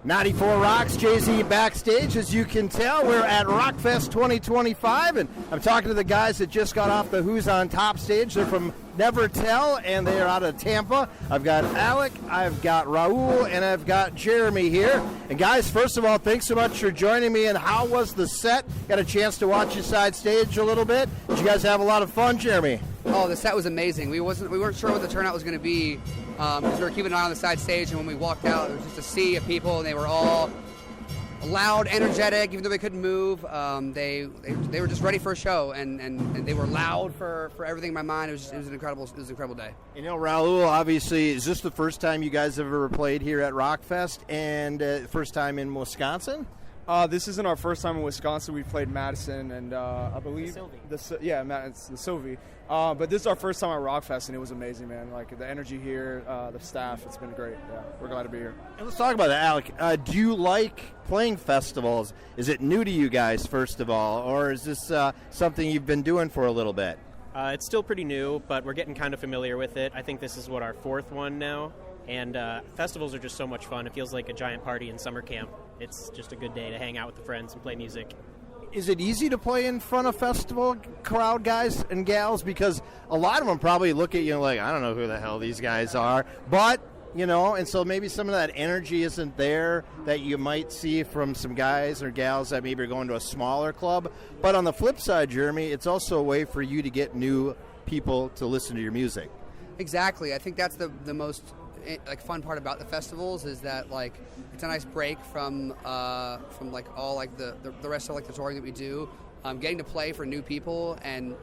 94 Rocks, Jay-Z backstage. As you can tell, we're at RockFest 2025, and I'm talking to the guys that just got off the Who's on Top stage. They're from Nevertel, and they are out of Tampa. I've got Alec, I've got Raul, and I've got Jeremy here. And guys, first of all, thanks so much for joining me. And how was the set? Got a chance to watch you side stage a little bit. Did you guys have a lot of fun, Jeremy? Oh, the set was amazing. We weren't sure what the turnout was going to be because we were keeping an eye on the side stage, and when we walked out, there was just a sea of people, and they were all loud, energetic, even though they couldn't move. They were just ready for a show, and they were loud for everything in my mind. It was an incredible day. You know, Raul, obviously, is this the first time you guys have ever played here at RockFest, and first time in Wisconsin? This isn't our first time in Wisconsin. We've played Madison and I believe it's the Sylvie. But this is our first time at RockFest, and it was amazing, man. Like the energy here, the staff, it's been great. Yeah, we're glad to be here. And let's talk about that, Alec. Do you like playing festivals? Is it new to you guys, first of all, or is this something you've been doing for a little bit? It's still pretty new, but we're getting kind of familiar with it. I think this is our fourth one now. And festivals are just so much fun. It feels like a giant party in summer camp. It's just a good day to hang out with the friends and play music. Is it easy to play in front of festival crowd, guys and gals? Because a lot of them probably look at you like, I don't know who the hell these guys are. But, you know, and so maybe some of that energy isn't there that you might see from some guys or gals that maybe are going to a smaller club. But on the flip side, Jeremy, it's also a way for you to get new people to listen to your music. Exactly. I think that's the most fun part about the festivals is that it's a nice break from like all like the rest of like the touring that we do. Getting to play for new people and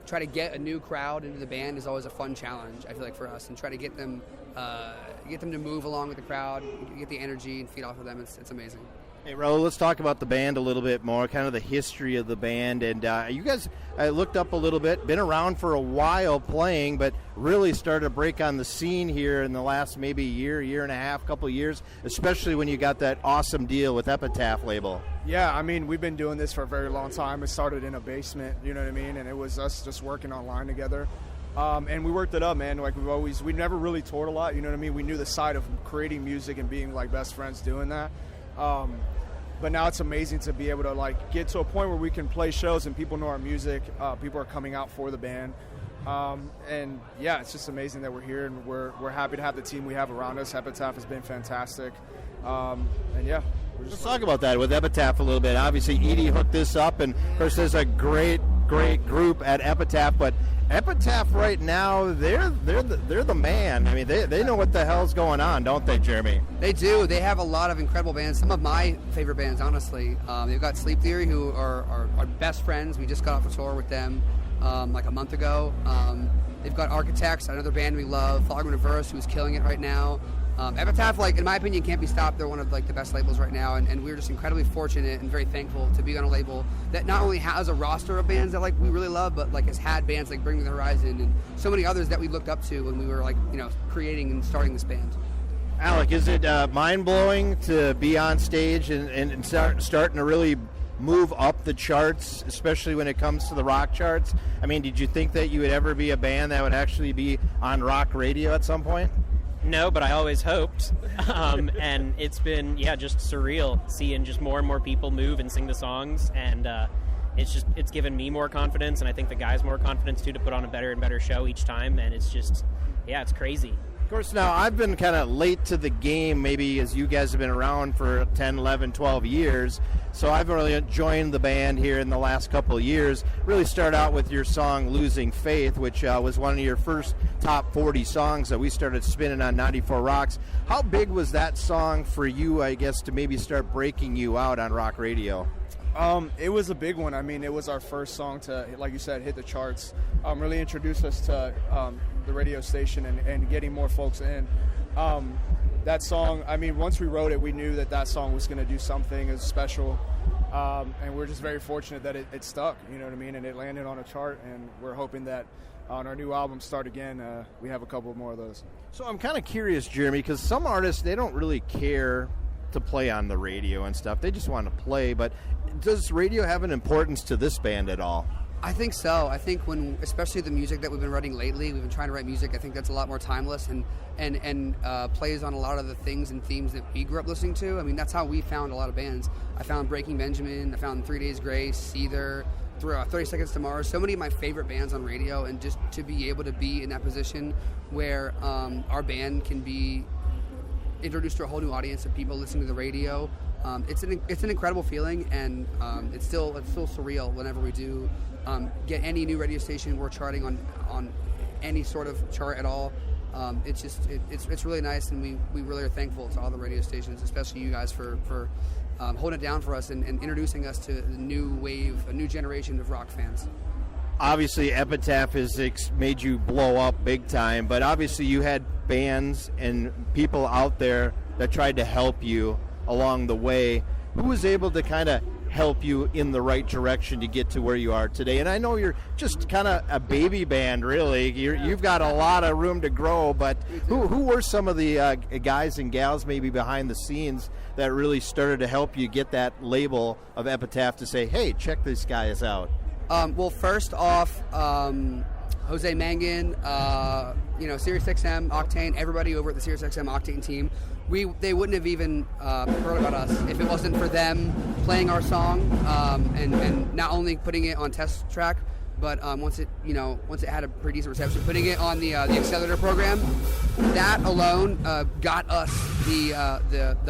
try to get a new crowd into the band is always a fun challenge. I feel like for us, and try to get them to move along with the crowd, get the energy and feed off of them. It's amazing. Hey, Raul, let's talk about the band a little bit more, kind of the history of the band. And you guys, I looked up a little bit, been around for a while playing, but really started to break on the scene here in the last maybe year and a half, couple of years, especially when you got that awesome deal with Epitaph label. Yeah, I mean, we've been doing this for a very long time. It started in a basement, you know what I mean? And it was us just working online together. And we worked it up, man. Like we never really toured a lot, you know what I mean? We knew the side of creating music and being like best friends doing that. But now it's amazing to be able to get to a point where we can play shows and people know our music. People are coming out for the band, and yeah, it's just amazing that we're here and we're happy to have the team we have around us. Epitaph has been fantastic, and yeah. Let's talk about that with Epitaph a little bit. Obviously, Edie hooked this up, and of course, there's a great group at Epitaph. But Epitaph right now, they're the man. I mean, they know what the hell's going on, don't they, Jeremy? They do. They have a lot of incredible bands. Some of my favorite bands, honestly. They've got Sleep Theory, who are our best friends. We just got off a tour with them like a month ago. They've got Architects, another band we love. Fogman Reverse, who's killing it right now. Epitaph, in my opinion, can't be stopped. They're one of the best labels right now, and we're just incredibly fortunate and very thankful to be on a label that not only has a roster of bands that we really love, but has had bands like Bring Me the Horizon and so many others that we looked up to when we were creating and starting this band. Alec, is it mind-blowing to be on stage and starting to really move up the charts, especially when it comes to the rock charts? I mean, did you think that you would ever be a band that would actually be on rock radio at some point? No, but I always hoped. And it's been, just surreal seeing just more and more people move and sing the songs. And it's given me more confidence, and I think the guys more confidence, too, to put on a better and better show each time. And it's just, it's crazy. Of course, now I've been kind of late to the game, maybe as you guys have been around for 10, 11, 12 years. So I've really joined the band here in the last couple of years. Really started out with your song Losing Faith, which was one of your first top 40 songs that we started spinning on 94 Rocks. How big was that song for you, I guess, to maybe start breaking you out on rock radio? It was a big one. I mean, it was our first song to, like you said, hit the charts. Really introduced us to the radio station and getting more folks in. That song, I mean, once we wrote it, we knew that song was going to do something as special. And we're just very fortunate that it stuck, you know what I mean? And it landed on a chart, and we're hoping that on our new album, Start Again, we have a couple more of those. So I'm kind of curious, Jeremy, because some artists, they don't really care to play on the radio and stuff. They just want to play. But does radio have an importance to this band at all? I think so. I think especially the music that we've been writing lately, we've been trying to write music. I think that's a lot more timeless and plays on a lot of the things and themes that we grew up listening to. I mean, that's how we found a lot of bands. I found Breaking Benjamin. I found 3 Days Grace, Seether, 30 Seconds to Mars. So many of my favorite bands on radio, and just to be able to be in that position where our band can be introduced to a whole new audience of people listening to the radio. It's an incredible feeling, and it's still surreal whenever we do get any new radio station we're charting on any sort of chart at all. It's really nice, and we really are thankful to all the radio stations, especially you guys for holding it down for us and introducing us to the new wave, a new generation of rock fans. Obviously, Epitaph has made you blow up big time, but obviously you had bands and people out there that tried to help you along the way. Who was able to kind of help you in the right direction to get to where you are today? And I know you're just kind of a baby band, really. You've got a lot of room to grow, but who were some of the guys and gals maybe behind the scenes that really started to help you get that label of Epitaph to say, hey, check these guys out? Well, first off, Jose Mangan, SiriusXM, Octane, everybody over at the SiriusXM Octane team, they wouldn't have even heard about us if it wasn't for them playing our song and not only putting it on test track, but once it had a pretty decent reception, putting it on the Accelerator program. That alone got us the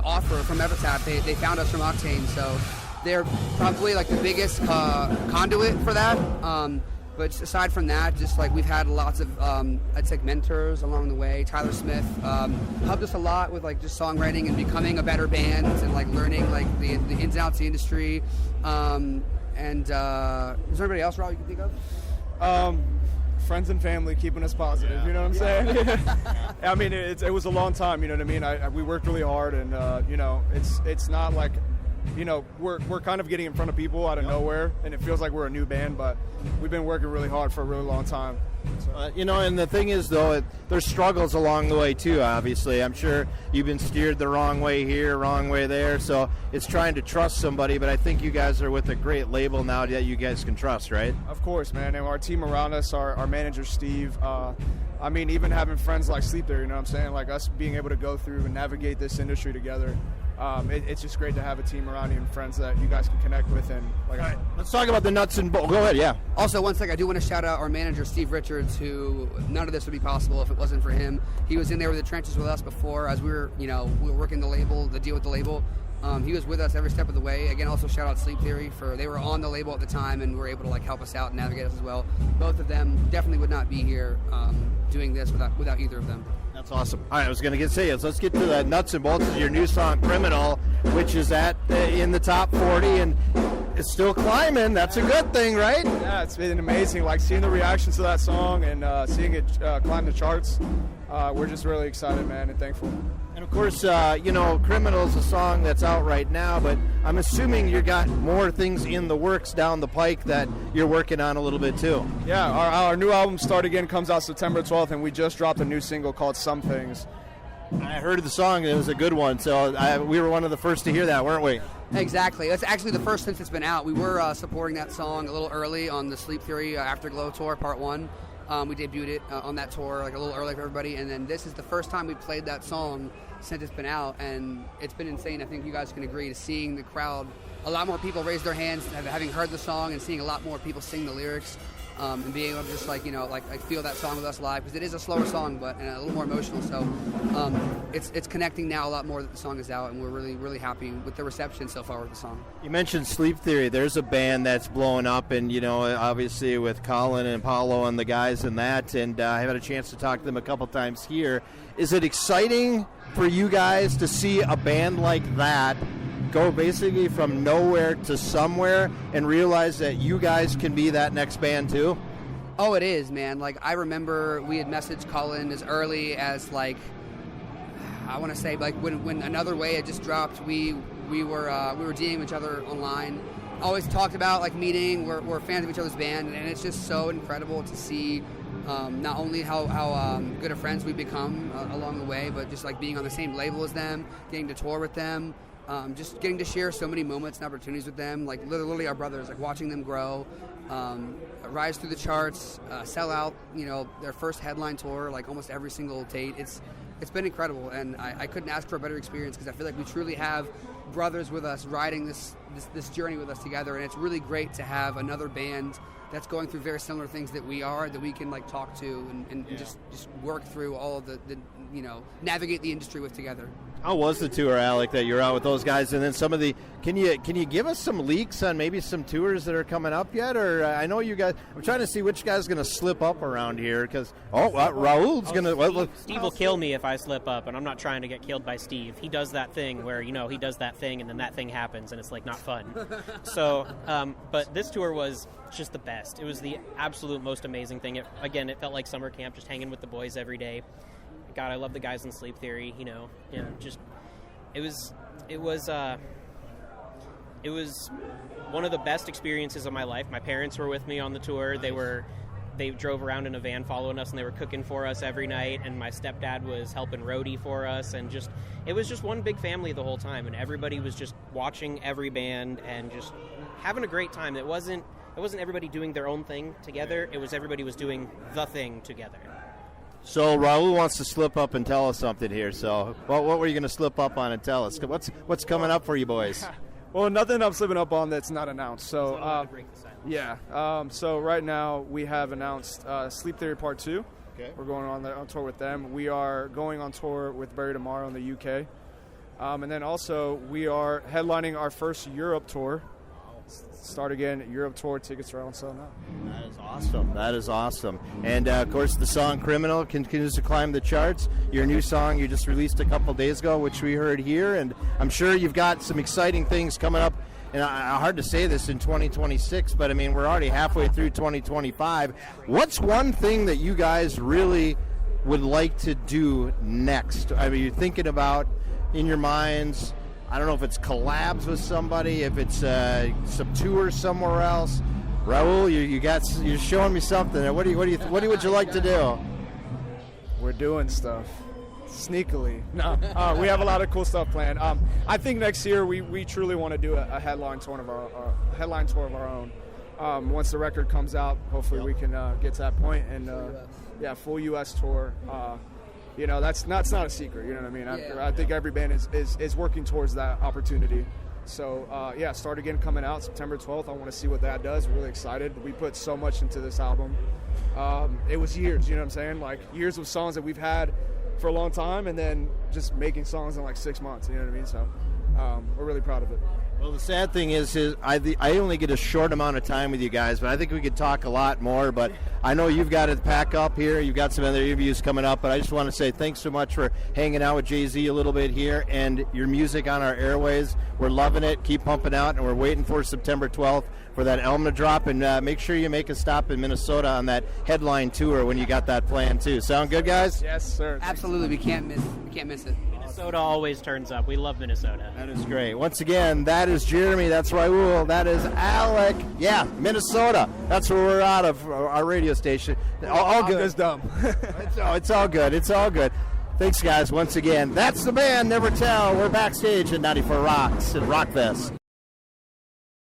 offer from Epitaph. They found us from Octane, so they're probably like the biggest conduit for that. But aside from that, just like we've had lots of, I'd say mentors along the way. Tyler Smith helped us a lot with like just songwriting and becoming a better band and like learning like the ins and outs of the industry. And is there anybody else, Rob, you can think of? Friends and family keeping us positive, you know what I'm saying? I mean, it was a long time, you know what I mean? We worked really hard, and it's not like, we're kind of getting in front of people out of nowhere, and it feels like we're a new band, but we've been working really hard for a really long time. So. And the thing is, though, there's struggles along the way, too, obviously. I'm sure you've been steered the wrong way here, wrong way there, so it's trying to trust somebody, but I think you guys are with a great label now that you guys can trust, right? Of course, man, and our team around us, our manager, Steve, I mean, even having friends like Sleep There, you know what I'm saying? Like us being able to go through and navigate this industry together. It's just great to have a team around you and friends that you guys can connect with. And like, all right, let's talk about the nuts and bolts. Go ahead, yeah. Also, one second, I do want to shout out our manager, Steve Richards, who none of this would be possible if it wasn't for him. He was in there with the trenches with us before, as we were working the deal with the label. He was with us every step of the way. Again, also shout out Sleep Theory they were on the label at the time and were able to like help us out and navigate us as well. Both of them definitely would not be here doing this without either of them. That's awesome. All right, I was going to say, let's get to the nuts and bolts of your new song, Criminal, which is in the top 40, and it's still climbing. That's a good thing, right? Yeah, it's been amazing. Like seeing the reactions to that song and seeing it climb the charts. We're just really excited, man, and thankful. And of course, Criminal is a song that's out right now, but I'm assuming you got more things in the works down the pike that you're working on a little bit too. Yeah, our new album, Start Again, comes out September 12th, and we just dropped a new single called Some Things. I heard the song, and it was a good one, so we were one of the first to hear that, weren't we? Exactly. That's actually the first since it's been out. We were supporting that song a little early on the Sleep Theory Afterglow Tour, Part 1. We debuted it on that tour like a little early for everybody, and then this is the first time we played that song since it's been out, and it's been insane. I think you guys can agree to seeing the crowd, a lot more people raise their hands having heard the song, and seeing a lot more people sing the lyrics, and being able to just feel that song with us live, because it is a slower song but and a little more emotional. So it's connecting now a lot more that the song is out, and we're really, really happy with the reception so far with the song. You mentioned Sleep Theory. There's a band that's blowing up, and obviously with Colin and Paulo and the guys in that, and I had a chance to talk to them a couple times here. Is it exciting for you guys to see a band like that go basically from nowhere to somewhere and realize that you guys can be that next band too? Oh, it is, man. Like, I remember we had messaged Colin as early as I want to say when Another Way had just dropped. We were DMing each other online. Always talked about meeting. We're fans of each other's band, and it's just so incredible to see. Not only how good of friends we've become along the way, but just being on the same label as them, getting to tour with them. just getting to share so many moments and opportunities with them, like literally our brothers, like watching them grow, rise through the charts, sell out, their first headline tour, like almost every single date. It's been incredible, and I couldn't ask for a better experience because I feel like we truly have brothers with us riding this journey with us together, and it's really great to have another band that's going through very similar things that we are, that we can like talk to and just work through all of the navigate the industry with together. How was the tour, Alec, that you're out with those guys? And then some of the, can you give us some leaks on maybe some tours that are coming up yet? Or I know you guys, I'm trying to see which guy's going to slip up around here because, Raul's going to. Steve will kill me if I slip up, and I'm not trying to get killed by Steve. He does that thing where, he does that thing and then that thing happens and it's like not fun. So, but this tour was just the best. It was the absolute most amazing thing. It felt like summer camp, just hanging with the boys every day. God, I love the guys in Sleep Theory, and just it was one of the best experiences of my life. My parents were with me on the tour. They drove around in a van following us, and they were cooking for us every night, and my stepdad was helping roadie for us, and it was just one big family the whole time, and everybody was just watching every band and just having a great time. It wasn't everybody doing their own thing together. It was everybody was doing the thing together. So Raul wants to slip up and tell us something here. So what were you going to slip up on and tell us? What's coming up for you boys? Well, nothing I'm slipping up on that's not announced. So so right now we have announced Sleep Theory Part 2. Okay. We're going on tour with them. We are going on tour with Bury Tomorrow in the UK. And then also we are headlining our first Europe tour. Start again, Europe tour. Tickets are on sale now. That is awesome. And, of course, the song Criminal continues to climb the charts. Your new song you just released a couple days ago, which we heard here. And I'm sure you've got some exciting things coming up. And hard to say this in 2026, but, we're already halfway through 2025. What's one thing that you guys really would like to do next? You're thinking about in your minds, I don't know if it's collabs with somebody, if it's some tours somewhere else. Raul, you're showing me something. What would you like to do? We're doing stuff sneakily. No, we have a lot of cool stuff planned. I think next year we truly want to do a headline tour of our own. Once the record comes out, hopefully we can get to that point and full U.S. tour. That's not a secret. You know what I mean? I think every band is working towards that opportunity. So, Start Again coming out September 12th. I want to see what that does. We're really excited. We put so much into this album. It was years, you know what I'm saying? Like years of songs that we've had for a long time and then just making songs in like 6 months, you know what I mean? So we're really proud of it. Well, the sad thing is I only get a short amount of time with you guys, but I think we could talk a lot more. But I know you've got to pack up here. You've got some other interviews coming up, but I just want to say thanks so much for hanging out with Jay-Z a little bit here and your music on our airways. We're loving it. Keep pumping out, and we're waiting for September 12th for that album to drop. And make sure you make a stop in Minnesota on that headline tour when you got that plan too. Sound good, guys? Yes, sir. Absolutely. We can't miss it. Minnesota always turns up. We love Minnesota. That is great. Once again, that is Jeremy. That's Raul. That is Alec. Yeah, Minnesota. That's where we're out of our radio station. All good. It's dumb. It's all good. It's all good. Thanks, guys, once again. That's the band, Nevertel. We're backstage at 94 Rocks at RockFest.